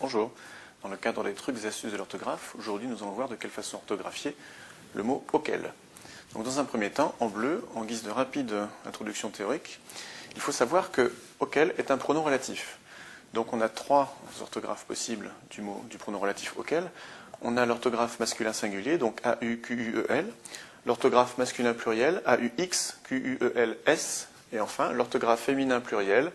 Bonjour, dans le cadre des trucs et astuces de l'orthographe, aujourd'hui nous allons voir de quelle façon orthographier le mot auquel. Donc dans un premier temps, en bleu, en guise de rapide introduction théorique, il faut savoir que auquel est un pronom relatif. Donc on a trois orthographes possibles du pronom relatif auquel. On a l'orthographe masculin singulier, donc A-U-Q-U-E-L, l'orthographe masculin pluriel, A-U-X-Q-U-E-L-S, et enfin l'orthographe féminin pluriel,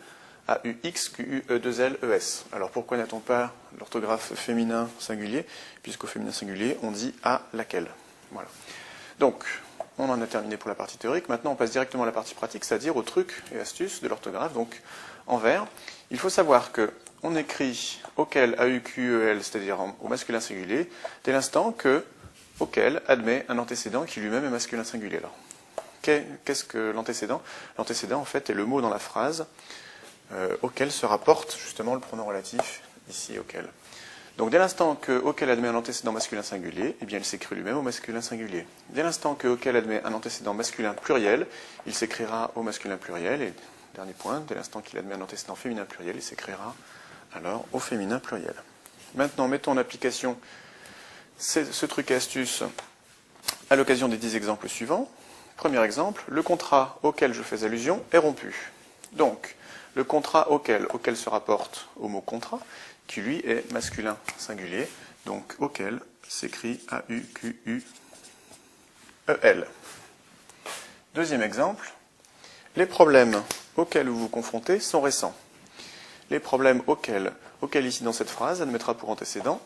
A-U-X-Q-U-E-2-L-E-S. Alors pourquoi n'a-t-on pas l'orthographe féminin singulier? Puisqu'au féminin singulier, on dit à laquelle. Voilà. Donc, on en a terminé pour la partie théorique. Maintenant, on passe directement à la partie pratique, c'est-à-dire aux trucs et astuces de l'orthographe. Donc, en vert, il faut savoir que on écrit auquel A-U-Q-E-L, c'est-à-dire au masculin singulier, dès l'instant que auquel admet un antécédent qui lui-même est masculin singulier. Alors, qu'est-ce que l'antécédent? L'antécédent, en fait, est le mot dans la phrase auquel se rapporte justement le pronom relatif, ici auquel. Donc dès l'instant que auquel admet un antécédent masculin singulier, eh bien il s'écrit lui-même au masculin singulier. Dès l'instant que auquel admet un antécédent masculin pluriel, il s'écrira au masculin pluriel. Et dernier point, dès l'instant qu'il admet un antécédent féminin pluriel, il s'écrira alors au féminin pluriel. Maintenant, mettons en application ce truc et astuce à l'occasion des 10 exemples suivants. Premier exemple, le contrat auquel je fais allusion est rompu. Donc, le contrat auquel se rapporte au mot contrat, qui lui est masculin singulier, donc auquel s'écrit A-U-Q-U-E-L. Deuxième exemple, les problèmes auxquels vous vous confrontez sont récents. Les problèmes auxquels ici dans cette phrase admettra pour antécédent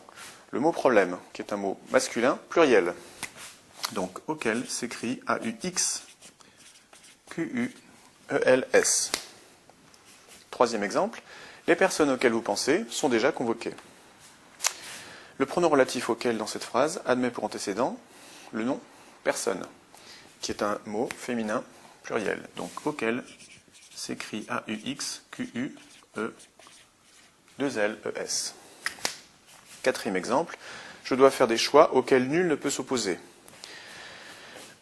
le mot problème, qui est un mot masculin pluriel. Donc auquel s'écrit A-U-X-Q-U-E-L-S. Troisième exemple, les personnes auxquelles vous pensez sont déjà convoquées. Le pronom relatif auquel dans cette phrase admet pour antécédent le nom personne, qui est un mot féminin pluriel. Donc auquel s'écrit A-U-X-Q-U-E-2-L-E-S. Quatrième exemple, je dois faire des choix auxquels nul ne peut s'opposer.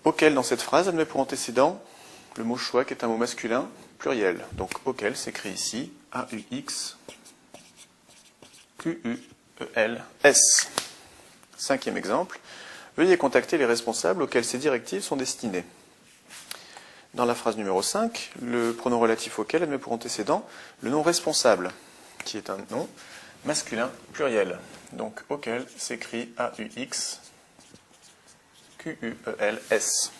Auquel dans cette phrase admet pour antécédent le mot choix, qui est un mot masculin pluriel. Donc auquel s'écrit ici A-U-X-Q-U-E-L-S. Cinquième exemple, veuillez contacter les responsables auxquels ces directives sont destinées. Dans la phrase numéro 5, le pronom relatif auquel admet pour antécédent le nom responsable, qui est un nom masculin pluriel. Donc auquel s'écrit A-U-X-Q-U-E-L-S.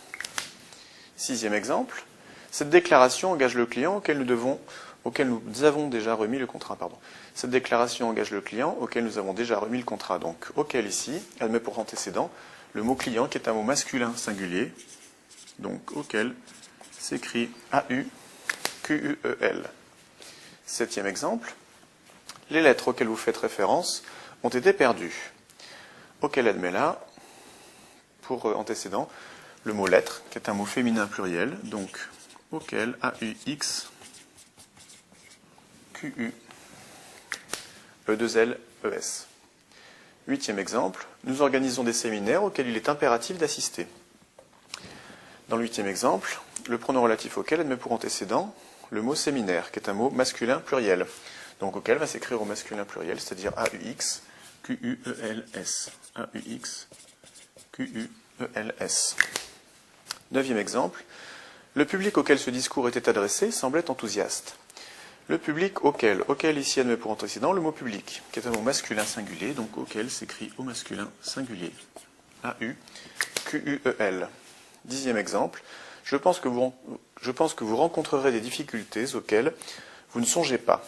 Sixième exemple, cette déclaration engage le client auquel nous avons déjà remis le contrat. Cette déclaration engage le client auquel nous avons déjà remis le contrat. Donc auquel ici admet pour antécédent le mot client, qui est un mot masculin singulier. Donc auquel s'écrit A-U-Q-U-E-L. Septième exemple, les lettres auxquelles vous faites référence ont été perdues. Auquel admet là, pour antécédent, le mot lettre, qui est un mot féminin pluriel, donc auquel A-U-X-Q-U-E-2-L-E-S. Huitième exemple, nous organisons des séminaires auxquels il est impératif d'assister. Dans le huitième exemple, le pronom relatif auquel admet pour antécédent le mot séminaire, qui est un mot masculin pluriel. Donc auquel va s'écrire au masculin pluriel, c'est-à-dire A-U-X-Q-U-E-L-S. A-U-X-Q-U-E-L-S. Neuvième exemple, le public auquel ce discours était adressé semblait enthousiaste. Le public auquel ici admet pour antécédent le mot public, qui est un mot masculin singulier, donc auquel s'écrit au masculin singulier. A-U-Q-U-E-L. Dixième exemple, je pense que vous rencontrerez des difficultés auxquelles vous ne songez pas.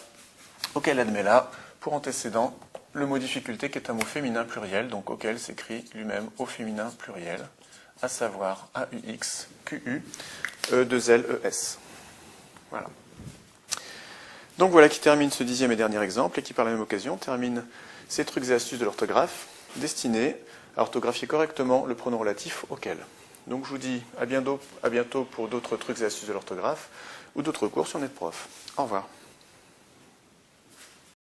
Auquel admet là, pour antécédent, le mot difficulté, qui est un mot féminin pluriel, donc auquel s'écrit lui-même au féminin pluriel, à savoir A-U-X-Q-U-E-2-L-E-S. Voilà. Donc voilà qui termine ce dixième et dernier exemple, et qui par la même occasion termine ces trucs et astuces de l'orthographe destinés à orthographier correctement le pronom relatif auquel. Donc je vous dis à bientôt pour d'autres trucs et astuces de l'orthographe ou d'autres cours sur NetProf. Au revoir.